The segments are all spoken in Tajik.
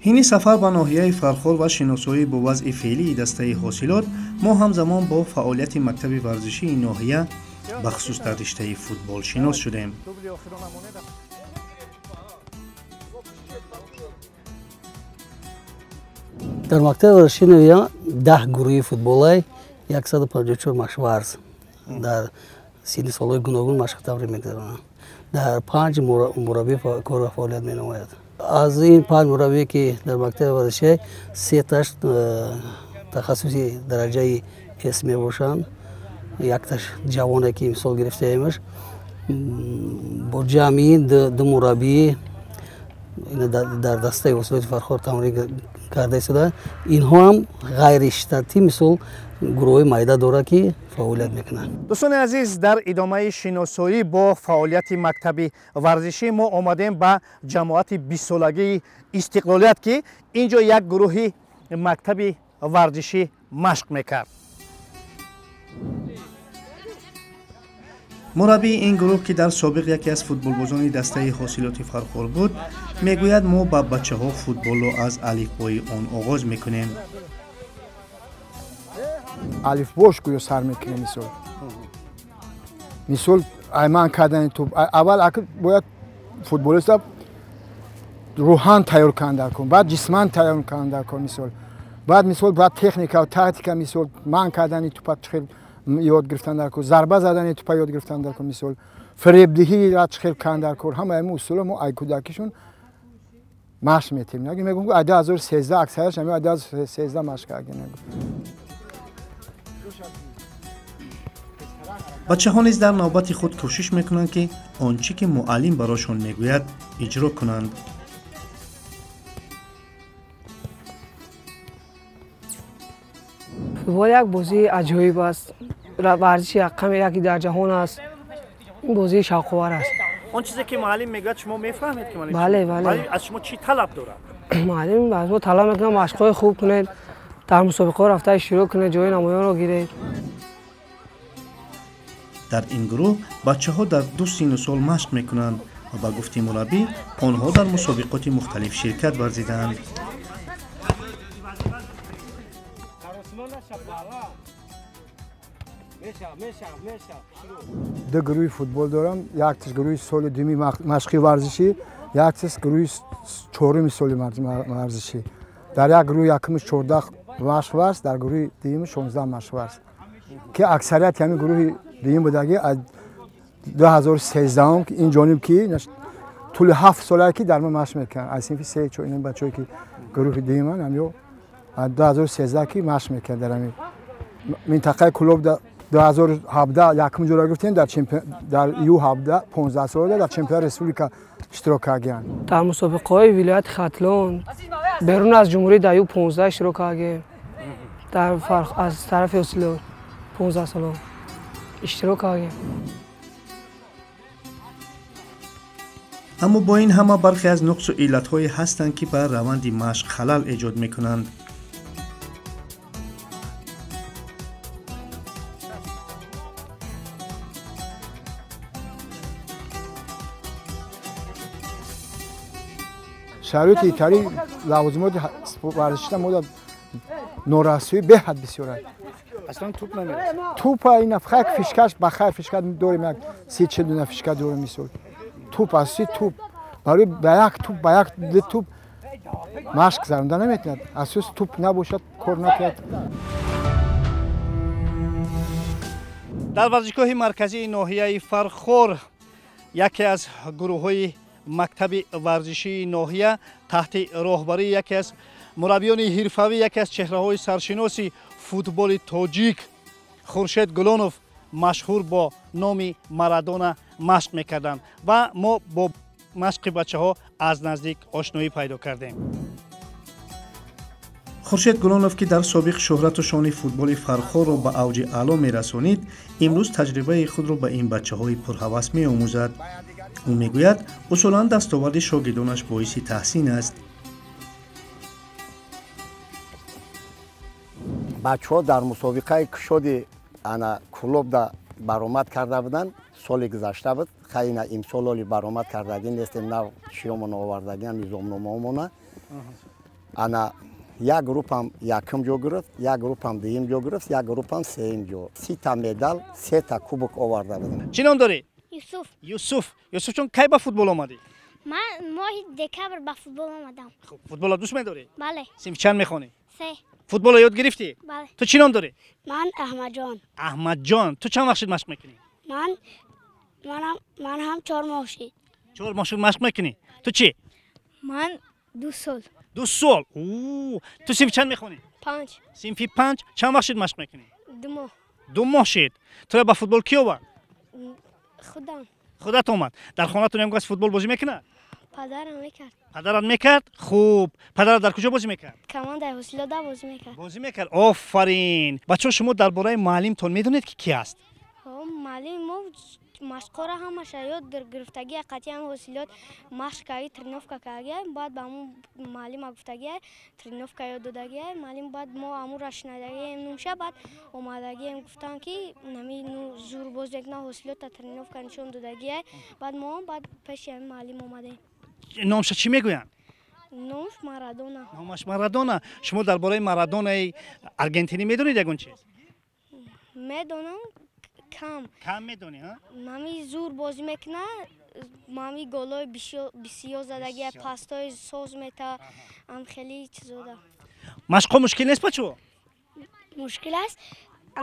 ҳини сафар ба ноҳияи Фархор ва шиносоӣ бо вазъи феълии дастаи ҳосилот, мо ҳамзамон бо фаъолияти мактаби варзишии ноҳия бахусус дар риштаи футбол шинос шудем. дар мактаби варзишии ноҳия 10 гурӯҳи футболай 154 машқварз дар синни солҳои гуногун машқтаврӣ мегузаронанд. дар 5 мураббӣ кор ва фаъолият менамояд. аз ин 5 мураббие ки дар мактаби варзишӣ 3таш тахассуси дараҷаи эс мебошанд, якташ ҷавоне ки мисол гирифтаемаш, бо ҷамъи 2 мураббӣ дар дастаи ҳосилоти Фархор тамрин карда истода. Инҳо ҳам ғайри штатӣ мисол гурӯҳи майда дорад ки фаъолият мекунанд. дӯстони азиз, дар идомаи шиносоӣ бо фаъолияти мактаби варзишӣ мо омадем ба ҷамоати 20-солагии Истиқлолият ки инҷо як гурӯҳи мактаби варзишӣ машқ мекард. мураббии ин гурӯҳ ки дар собиқ яке аз футболбозони дастаи ҳосилоти Фархор буд, мегӯяд мо ба бачаҳо футболро аз алифбои он оғоз мекунем. алифбош гӯё сар мекунем. мисол айман кардани туп аввал бояд футболиста рӯҳан тайёр кардан кун, баъд ҷисман тайёр кардан кун, мисол баъд техника ва тактика, мисол ман кардани тупа чӣ хел ёд гирифтан дар кун, зарба задани тупа ёд гирифтан дар кун, мисол фиребдиҳиро чӣ хел кардан дар кун. ҳама ин усула мо ай кӯдакишон машқ метем. мегӯм ай 2013 аксараш ай 2013 машқ кардем. бачаҳо низ дар навбати худ кӯшиш мекунанд ки он чӣ ки муаллим барошон мегӯяд иҷро кунанд. футбол як бозии аҷоиб аст. варзиши рақами яке дар ҷаҳон аст. ин бозии шавқовар аст. он чизе ки муаллим мегӯяд шумо мефаҳмед ки бале аз шумо чӣ талаб дорад? муаллим аз мо талаб мекунад машқҳои хуб кунед, дар мусобиқаҳо рафта иштирок кунед, ҷои намоёнро гиред. дар ин гурӯҳ бачаҳо дар 2 синну сол машқ мекунанд ва ба гуфти мураббӣ онҳо дар мусобиқоти мухталиф ширкат варзидаанд. ду гурӯҳи футбол дорам. якташ гурӯҳи соли дуюми машқи варзишӣ, якташ гурӯҳи чоруми соли варзишӣ. дар як гурӯҳ якумиш 14 машқварз, дар гурӯҳи дуюми 16 машқварз ки аксарият ҳамин гурӯҳи дуюм будаги аз 2013 ин ҷониб ки тӯли 7 солае ки дар мо машқ мекарданд. аз синфи 3-4 ин бачаҳое ки гурӯҳи дуюман ҳамё 2013 ки машқ мекард. дар ҳамин минтақаи клуб 2017 якум ҷойро гирифтем, дар Ю17 15 сола дар чемпионати республика иштирок кардем. дар мусобиқаҳои вилояти Хатлон берун аз ҷумҳурӣ дар Ю15 иштирок кардем. дар аз тарафи ҳосилот 15 сола иштирок кардем. аммо бо ин ҳама бархе аз нуқсу иллатҳое ҳастанд ки ба раванди машқ халал эҷод мекунанд. шароити итари лавозимоти варзишида мо дар норасоӣ беҳад бисёр аст. аслан туп намерасад. тупа ина фақат фишкаш ба хайр фишка дорем, як 30-40 дуна фишка дорем. мисол туп асоси туп барои ба як туп машқ заронда наметавонад. асоси туп набошад кор накунад. дар варзишгоҳи марказии ноҳияи Фархор яке аз гурӯҳҳои мактаби варзишии ноҳия таҳти роҳбарии яке аз мураббиёни ҳирфавӣ, яке аз чеҳраҳои саршиноси футболи тоҷик Хуршед Гулонов машҳур бо номи Марадона машқ мекарданд ва мо бо машқи бачаҳо аз наздик ошноӣ пайдо кардем. хуршед Гулонов ки дар собиқ шӯҳрату шони футболи Фархорро ба авҷи аъло мерасонид, имрӯз таҷрибаи худро ба ин бачаҳои пурҳавас меомӯзад. ӯ мегӯяд усулан дастоварди шогирдонаш боиси таҳсин аст. бачаҳо дар мусобиқаи кушоди ана клубда баромад карда буданд, соли гузашта буд хайна имсололи баромад кардагӣ нестем нав чиёмона овардагӣ низомномаомона ана як группам якум ҷо гирифт як группам дуюм ҷо гирифт як группам сеюм ҷо 30 медал 3 кубок оварда будем. Чӣ ном дорӣ? Юсуф. Юсуфчон кай ба футбол омадӣ? Ман моҳи декабр ба футбол омадам. Хуб, футболро дӯст медорӣ? Бале. Синфи чанд мехонӣ? 3. Футболро ёд гирифтӣ? Бале. Ту чӣ ном дорӣ? Ман Аҳмадҷон. Аҳмадҷон, ту чанд вақт шуд машқ мекунӣ? Ман ҳам 4 моҳ шид. 4 моҳ шуд машқ мекунӣ. Ту чӣ? Ман 2 сол. 2 сол. Оо, ту синфи чанд мехонӣ? 5. Синфи 5. Чанд вақт шуд машқ мекунӣ? 2 моҳ. 2 моҳ шид. Туро ба футбол кӣ овард? Худам. Худат омад. Дар хонатон ҳам кас футбол бозӣ мекунад? Падарам мекард. Падарат мекард? Хуб. Падарат дар куҷо бозӣ мекард? Командаи ҳосилода бозӣ мекард. Бозӣ мекард. Офарин. Бачаҳо шумо дар бораи муаллимтон медонед ки кӣ аст? Маълим мо машқора ҳамаша ёд гирифтагӣ қати ҳам ҳосилот машқ кардӣ тренировка кардӣ баъд ба ҳамун маълима гуфтагӣ тренировка ёд додагӣ маълим баъд мо ҳамунро шунайдагӣ нумша баъд омадагӣ гуфтан ки нами зур боз мекунам ҳосилота тренировка нишон додагӣ баъд мо баъд пеши ҳамин маълим омадем. Номша чӣ мегӯянд? Номш Марадона. Номаш Марадона. Шумо дар бораи Марадонаи аргентинӣ медонед ягон чиз? Медонам кам. Кам медонӣ, ҳа? Мами зур бозӣ мекуна, мами голои бисёр задагӣ, пастои соз мета, ам хеле чизода. Машқҳо мушкил нест бачаҳо? Мушкил аст,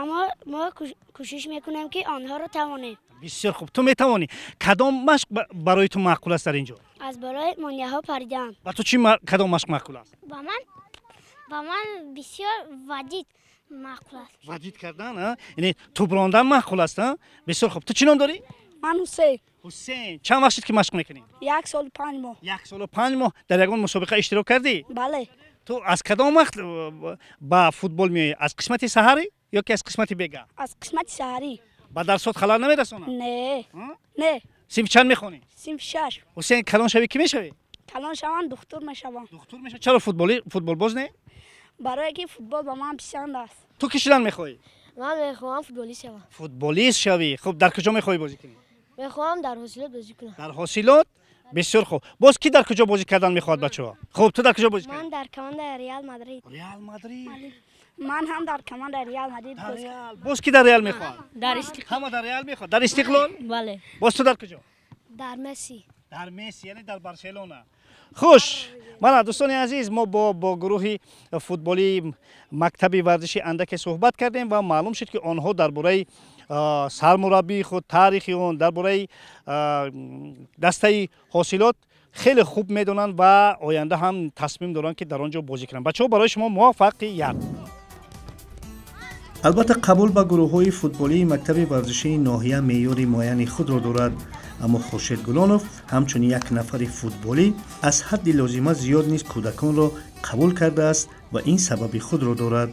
аммо мо кӯшиш мекунем ки онҳоро тавонем. Бисёр хуб. Ту метавонӣ. Кадом машқ барои ту маъқул аст дар ин ҷо? Аз барои монияҳо паридан. Ба ту чӣ кадом машқ маъқул аст? Ба ман бисёр вадид маъқул аст. Вадид кардан, ҳа? Яъне туп рондан маъқул аст, ҳа? Бисёр хуб. Ту чӣ ном дорӣ? Ман Ҳусейн. Ҳусейн. Чанд вақт шуд ки машқ мекунӣ? 1 сол 5 моҳ. 1 солу 5 моҳ дар ягон мусобиқа иштирок кардӣ? Бале. ту аз кадом вақт ба футбол меоӣ? Аз қисмати саҳарӣ ё ки аз қисмати бега? Аз қисмати саҳарӣ. Ба дарсот халал намерасонад? Не. Синфи чанд мехонӣ? Синфи 6. Ҳусейн, калон шавӣ кӣ мешавӣ? Калон шавам духтур мешавам. Духтур мешавӣ. Чаро футболбоз не? Барое ки футбол ба ман писанд аст. Ту кӣ шудан мехоҳӣ? Ман мехоҳам футболист шавам. Футболист шавӣ. Хуб, дар куҷо мехоҳӣ бозӣ кунӣ? Мехоҳам дар ҳосилот бозӣ кунам. Дар ҳосилот? Бисёр хуб. Боз кӣ дар куҷо бозӣ кардан мехоҳад бачаҳо? Хуб, ту дар куҷо бозӣ кардӣ? Ман дар командаи Реал Мадрид. Реал Мадрид. Ман ҳам дар командаи Реал Мадрид бозӣ кардам. Боз кӣ дар Реал мехоҳад? Дар Истиқлол. Ҳама дар Реал мехоҳад. Дар Истиқлол? Бале. Боз ту дар куҷо? Дар Месси. Дар Месси, яъне дар Барселона. Хуш, мана дӯстони азиз, мо бо гурӯҳи футболии мактаби варзиши андаке суҳбат кардем ва маълум шуд ки онҳо дар бораи сармураббии худ, таърихи он, дар бораи дастаи ҳосилот хеле хуб медонанд ва оянда ҳам тасмим доранд ки дар он ҷо бозӣ кунанд. Бачаҳо, барои шумо муваффақият. албатта қабул ба гурӯҳҳои футболии мактаби варзишии ноҳия меъёри муайяни худро дорад, аммо Хуршед Гулонов ҳамчун як нафари футболӣ аз ҳадди лозима зиёд низ кӯдаконро қабул кардааст ва ин сабаби худро дорад.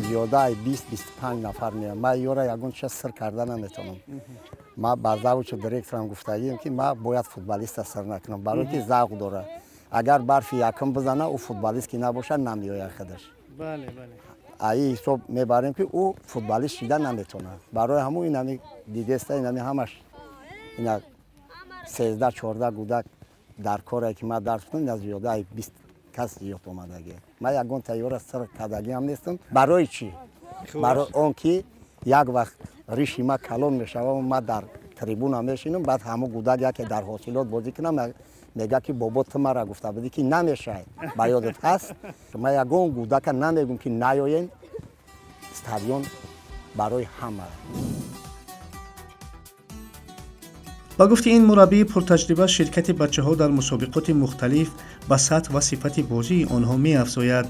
зиёдаи 20-25 нафар меям. Ман ёра ягон чиз сир карда наметавонам. Ман ба завучу директорам гуфтагим ки ман бояд футболиста сир накунам, барои ки завқ дорад. Агар барфи якум бизана, ӯ футболист ки набошад намеояд худаш. Бале, бале. Аи ҳисоб мебарем ки ӯ футболист шида наметавонад. Барои ҳамун инами дидеста инами ҳамаш ина 13-14 гудак дар коре ки ман дарс кунам, ина зиёдаи 20 кас зиёд омадагӣ. Ман ягон тайёра сир кардагӣ ҳам нестам. Барои чӣ? Барои он ки як вақт риши ман калон мешавам, ман дар трибуна мешинам, баъд ҳамун гудак яке дар ҳосилот бозӣ кунам, мега ки бобо ту мара гуфта буди ки намешай. Ба ёдат ҳаст? Ман ягон гудака намегум ки наёен стадион барои ҳама. ба гуфти ин мураббии пуртаҷриба, ширкати бачаҳо дар мусобиқоти мухталиф ба сатҳ ва сифати бозии онҳо меафзояд.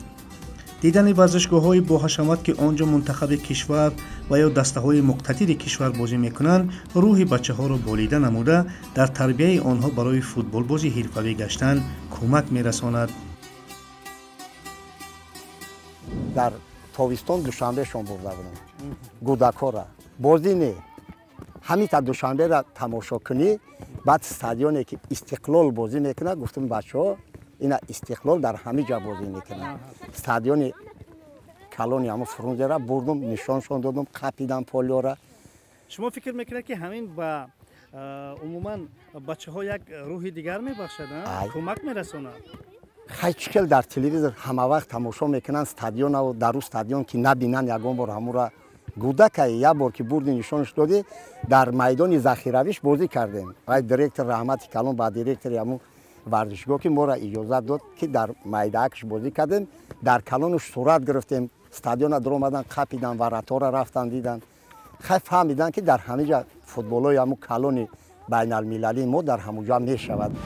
дидани варзишгоҳҳои боҳашамат ки он ҷо мунтахаби кишвар ва ё дастаҳои муқтадири кишвар бозӣ мекунанд, рӯҳи бачаҳоро болида намуда дар тарбияи онҳо барои футболбози ҳирфавӣ гаштан кӯмак мерасонад. дар тобистон душанбешон бурда будам гудакора бозӣ не ҳамита душанбера тамошо кунӣ, баъд стадионе ки Истиқлол бозӣ мекунад, гуфтам бачаҳо اینا استقلال در همه جا بازی میکنن. استادیون کالونی همون فرونزه را بردم نشانشون دادم قپیدم پولیو را. شما فکر میکنید که همین با عموما بچه ها یک روح دیگر میبخشد کمک میرسونه؟ هیچ در تلویزیون همه وقت تماشا میکنن استادیون و در اون استادیون که نبینن یگان بار همون را گودک یک بار که بردی نشانش دادی در میدان ذخیرویش بازی کردیم. آقای دیرکتور رحمت کلان با دیرکتور همون ورزشگاه که ما را اجازه داد که در میدانش بازی کردیم. در کلانش صورت گرفتیم. استادیون در اومدن قپیدن و راتورا رفتن دیدن. خیلی فهمیدن که در همه جا فوتبالای همون کلان بین المللی ما در همونجا میشود.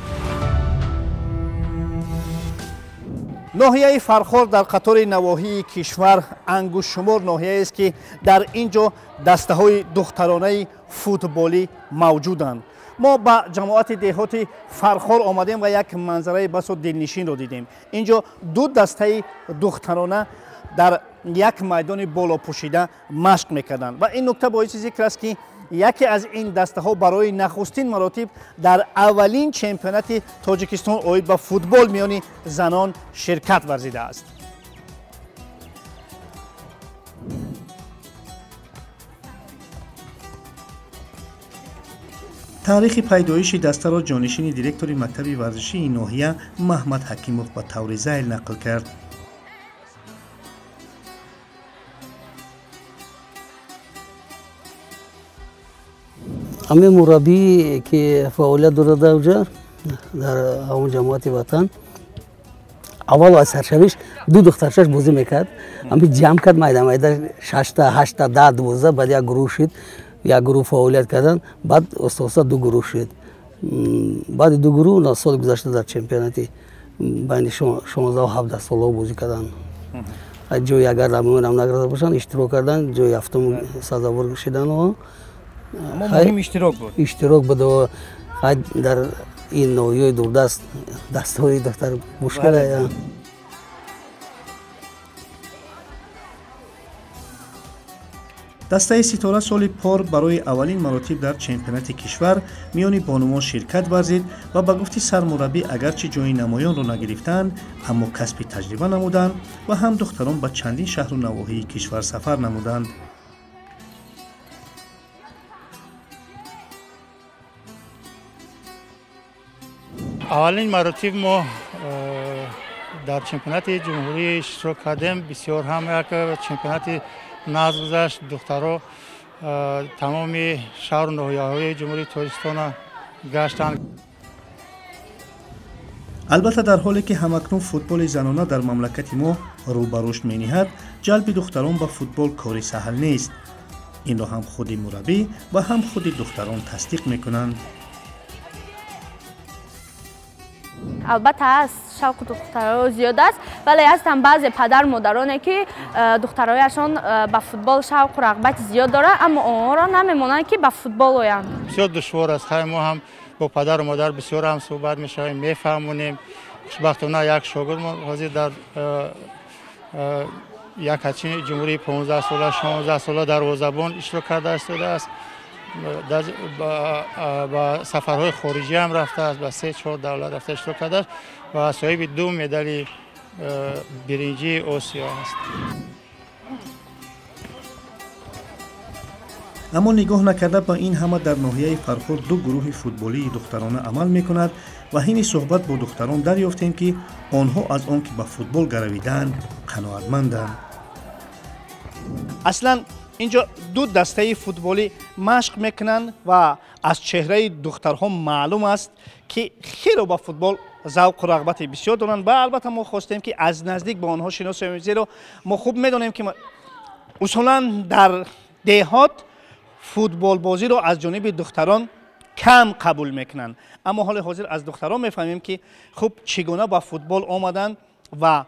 ناحیه فرخار در قطار نواحی کشور انگشت شمار ناحیه است که در اینجا دسته های دخترانه فوتبالی موجودند. ما با جماعت دهات فرخار آمدیم و یک منظره بس دلنشین رو دیدیم. اینجا دو دسته دخترانه در یک میدان بالا پوشیده مشق میکردند و این نکته باعث ذکر است که یکی از این دسته ها برای نخستین مراتب در اولین چمپیونات تاجیکستان اوید به فوتبال میانی زنان شرکت ورزیده است. تاریخ پیدایش دسته را جانشین دیرکتور مکتب ورزشی این ناحیه محمد حکیموف به طور ذیل نقل کرد. همه مربی که فعالیت دارد اونجا در همون جماعت وطن اول از سرشویش دو دخترش بازی میکرد. همه جمع کرد میدان 6 تا 8 تا 10 12 بعد یک گروه شد. یک گروه فعالیت کردن بعد استاد دو گروه شد. بعد دو گروه سال گذشته در چمپیوناتی بین 16 و 17 ساله بازی کردن. جای اگر رامون هم نگرفته باشن اشتراک کردن جای هفتم سزاوار شدن و مهم اشتراک بود. اشتراک بود و در این نوعی دوردست دسته‌های دختر مشکل است. دسته ستاره سال پار برای اولین مراتب در چمپیونات کشور میان بانوان شرکت ورزید و به گفته سرمربی اگرچه جای نمایان را نگرفتند اما کسب تجربه نمودند و هم دختران به چندین شهر و نواحی کشور سفر نمودند. اولین مراتب ما در چمپیونات جمهوری اشتراک کردیم. بسیار هم یک چمپیونات ناز گذشت. دخترها تمام شهر و ناحیه‌های جمهوری تاجیکستان گشتند. البته در حالی که همکنون فوتبال زنانه در مملکت ما رو به رشد می‌نهد، جلب دختران به فوتبال کاری سهل نیست. این را هم خود مربی و هم خود دختران تصدیق می‌کنند. البته از شوق دخترها زیاد است ولی هستن بعضی پدر مادرانی که دخترایشان به فوتبال شوق و رغبت زیاد داره اما آنها را نمیمونند که به فوتبال آیند. بسیار دشوار است. ما هم با پدر و مادر بسیار هم صحبت می‌شویم، میفهمونیم. خوشبختانه یک شاگرد حاضر در یک هچین جمهوری 15 ساله 16 ساله در وزبان اشتراک کرده است. با سفرهای خارجی هم رفته است، با 3-4 دولت رفته اشتراک کرده است و صاحب 2 مدال برنجی آسیا است. اما نگاه نکرده با این همه در ناحیه فرخار دو گروه فوتبالی دخترانه عمل می‌کند و حین صحبت با دختران دریافتیم که آنها از آن که به فوتبال گرویدند قناعتمندند. اصلا اینجا دو دسته فوتبالی مشق میکنند و از چهره دخترها معلوم است که خیلی با فوتبال ذوق و رغبت بسیار دارند و البته ما خواستیم که از نزدیک با آنها شناسایی زیرا ما خوب میدونیم که اصولا در دهات فوتبال بازی رو از جانب دختران کم قبول میکنند اما حال حاضر از دختران میفهمیم که خوب چگونه با فوتبال آمدن و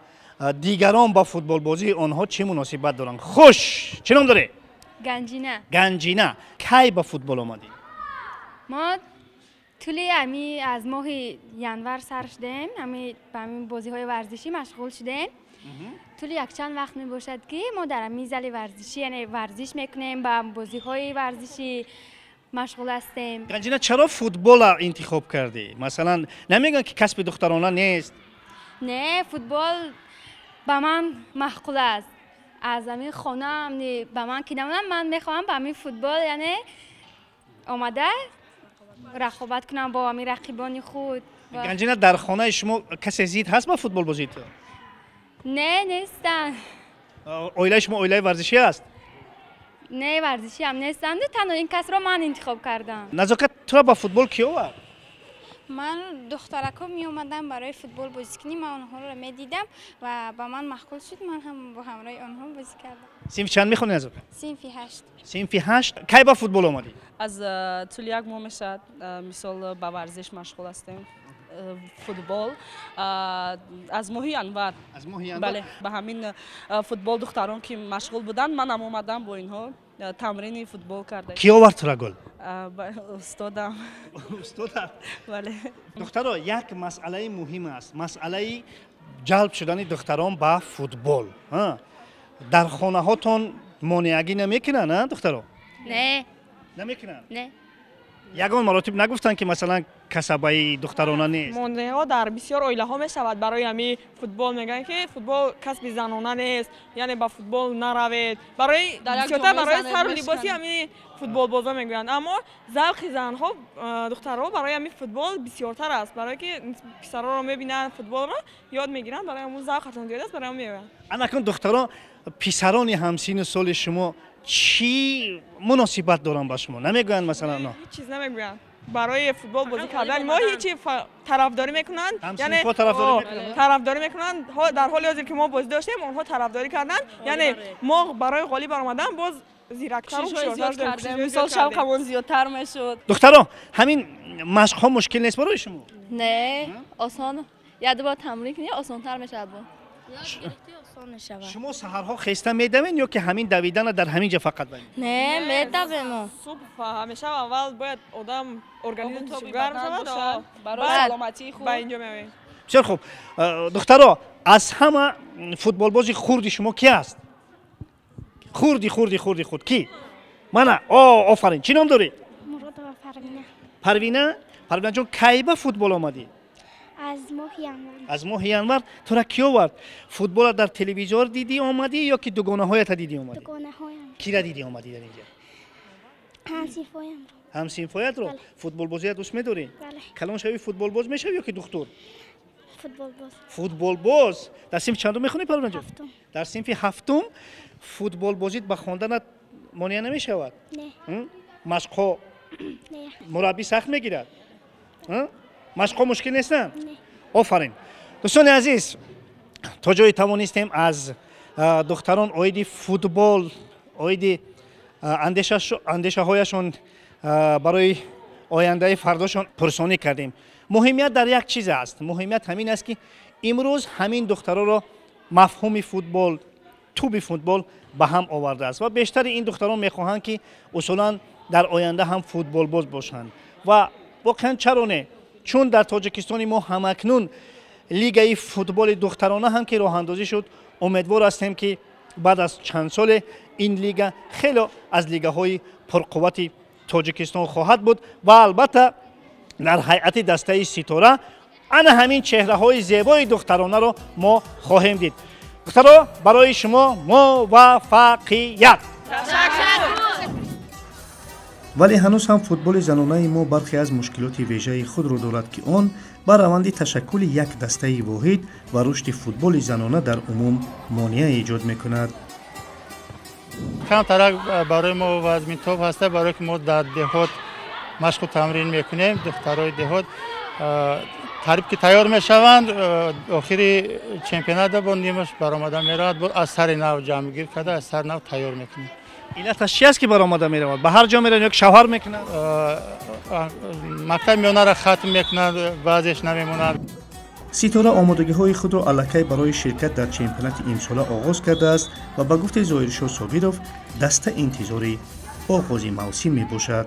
دیگران با فوتبال بازی آنها چه مناسبت دارند. خوش چه نام داره؟ گنجینه. گنجینه. کی با فوتبال آمدی؟ ما طولی امی از ماه ینور سر شدیم، امی با همین بازی های ورزشی مشغول شدیم. طولی یک چند وقت می باشد که ما در امی زل ورزشی یعنی ورزش میکنیم با بازی های ورزشی مشغول هستیم. گنجینه چرا فوتبال انتخاب کردی؟ مثلا نمیگن که کسب دخترانه نیست؟ نه فوتبال به من معقول است از همین خانه هم به من که نمونم من میخوام به همین فوتبال یعنی آمده رقابت کنم با همین رقیبان خود گنجینه در خانه شما کسی زید هست با فوتبال بازی تو؟ نه نیستن اویله شما اویله ورزشی است؟ نه ورزشی هم نیستن تنها این کس را من انتخاب کردم نزاکت تو را با فوتبال کی آورد؟ من دخترکا می اومدم برای فوتبال بازی کنیم من اونها رو می دیدم و با من مشغول شد من هم با همراه آنها بازی کردم. صنف چند میخونی نزاکت؟ صنف 8. صنف 8 کی با فوتبال آمدی؟ از طول یک ماه میشد مثال با ورزش مشغول هستیم فوتبال از ماه ینور. از ماه ینور؟ بله به همین فوتبال دختران که مشغول بودن من هم اومدم با اینها تمرین فوتبال کرده. کی آورد تو را گل؟ استادم. استادم؟ بله. دخترها یک مسئله مهم است مسئله جلب شدن دختران به فوتبال در خانه هاتون مانعگی نمیکنن نه دخترها؟ نه نمیکنن؟ نه یگان مراتب نگفتن که مثلا کسبه دخترانه نیست؟ مانده ها در بسیار اویله ها می شود برای همین فوتبال میگن که فوتبال کسب زنانه نیست یعنی با فوتبال نروید برای بسیارتر برای سر لباسی همین فوتبال بازا میگویند اما ذوق زنها دخترها برای همین فوتبال بسیارتر است برای که پسرها رو میبینن فوتبال را یاد میگیرن برای همون ذوقشون زیاد است برای همون میگویند اما کن دخترها پسران همسین سال شما چی مناسبت دارن با شما نمیگویند مثلا نه هیچ چیز نمیگویند برای فوتبال بازی کردن ما هیچ طرفداری میکنن یعنی طرفداری میکنن در حالی حاضر که ما بازی داشتیم اونها طرفداری کردن یعنی ما برای غالی برآمدن باز زیرکتر و زیاد کردیم مثال شوقمون زیادتر میشد. دخترها همین مشق ها مشکل نیست برای شما؟ نه آسان یه دو بار تمرین کنی آسان‌تر میشه شما سحرها خسته میدوین یا که همین دویدن در همین جا فقط باید؟ نه میدویم صبح همیشه اول باید آدم ارگانیسمش گرم شود برای سلامتی خوب با اینجا میویم. بسیار خوب دخترها از همه فوتبال بازی خوردی شما کی است؟ خوردی کی؟ منه آفرین چی نام داری؟ مراد و پروینه پروینه جون کی به فوتبال آمدی؟ از ماه ینور تو را کی آورد؟ فوتبال در تلویزیون دیدی آمدی یا که دوگانه هایت دیدی آمدی؟ دوگانه هایم. کی را دیدی آمدی در اینجا؟ همسینفایت رو؟ فوتبال بازی دوست می‌داری؟ بله. کلان شوی فوتبال باز میشوی یا که دکتر؟ فوتبال باز. در صنف چندم میخونی پروینه جان؟ هفتم. در صنف هفتم فوتبال بازیت به خواندنت مانع نمیشود؟ نه. مشق‌ها نه. مربی سخت میگیرد؟ مشق‌ها مشکل نیستن؟ نه. آفرین. دوستان عزیز تا جایی توانستیم از دختران اوید فوتبال اوید اندیشه هایشون برای آینده فرداشون پرسانی کردیم. مهمیت در یک چیز است. مهمیت همین است که امروز همین دختران را مفهوم فوتبال توپ فوتبال به هم آورده است و بیشتر این دختران میخواهند که اصولا در آینده هم فوتبال باز باشند و واقعا چرا نه؟ چون در تاجیکستان ما همکنون لیگ فوتبال دخترانه هم که راه اندازی شد امیدوار هستیم که بعد از چند سال این لیگ خیلی از لیگ‌های پرقوت تاجیکستان خواهد بود و البته در هیئت دسته ستاره انا همین چهره‌های زیبای دخترانه رو ما خواهیم دید. دخترها برای شما موفقیت. ولی هنوز هم فوتبال زنانه ما برخی از مشکلات ویژه خود را دارد که آن بر روند تشکل یک دسته واحد و رشد فوتبال زنانه در عموم مانع ایجاد میکند. کم ترک برای ما وزن توپ هسته برای که ما در دهات مشق و تمرین میکنیم. دخترای دهات تعریف که تیار میشوند آخری چمپیونات با نیمش برآمده میرود از سر نو جمع گیر کرده از سر نو تیار میکنیم. علتش چی است که برآمده میرود؟ به هر جا میرن یک شوهر میکنند؟ مکتب میانه را ختم میکنند بعضیش نمیموند. ستاره آمادگی‌های خود را الکی برای شرکت در چمپیونات امسال آغاز کرده است و به گفته ظاهرشاه صابرов دسته انتظاری آغاز موسم میباشد.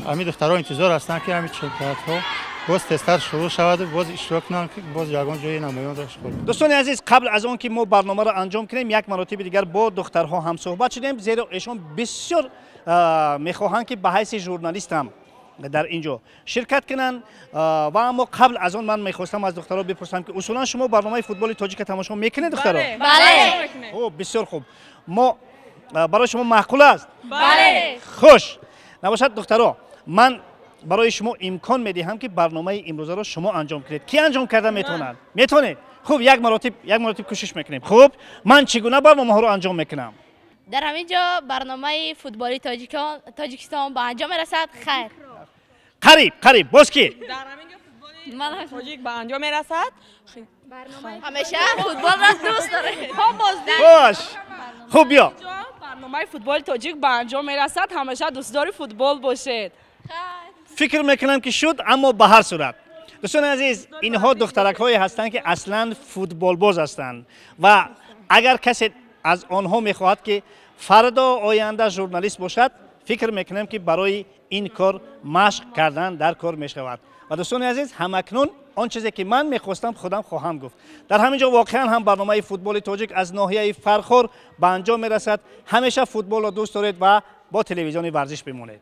همین دخترها انتظار هستند که همین چمپیونات ها باز تستر شروع شود و باز اشتراک کنند که باز یگان جای نمایان داشته باشند. دوستان عزیز قبل از آن که ما برنامه را انجام کنیم یک مرتبه دیگر با دخترها هم صحبت شدیم زیرا ایشان بسیار میخواهند که به حیث ژورنالیست هم در اینجا شرکت کنن. و اما قبل از آن من میخواستم از دخترها بپرسم که اصولا شما برنامه فوتبال تاجیک تماشا میکنید دخترها؟ بله. خب بسیار خوب. ما برای شما معقول است؟ بله. خوش. نباشد دخترها، من برای شما امکان میدهم که برنامه امروز را شما انجام کنید. کی انجام کرده میتونن؟ میتونه؟ خوب یک مراتب کوشش میکنیم. خوب من چگونه برنامه ها رو انجام میکنم؟ در همینجا برنامه فوتبالی تاجیکستان به انجام میرسد. خیر. قریب باز کی؟ در همینجا فوتبال تاجیک به انجام میرسد. همیشه فوتبال را دوست داره. باش. خوب بیا. برنامه فوتبال تاجیک به انجام میرسد. همیشه دوستدار فوتبال باشید. فکر میکنم که شد، اما به هر صورت دوستان عزیز، اینها دخترک هایی هستند که اصلا فوتبال باز هستند و اگر کسی از آنها میخواهد که فردا آینده ژورنالیست باشد، فکر میکنم که برای این کار مشق کردن در کار میشود. و دوستان عزیز، همکنون آن چیزی که من میخواستم خودم خواهم گفت. در همینجا واقعا هم برنامه فوتبال تاجیک از ناحیه فرخور به انجام میرسد. همیشه فوتبال را دوست دارید و با تلویزیون ورزش بمانید.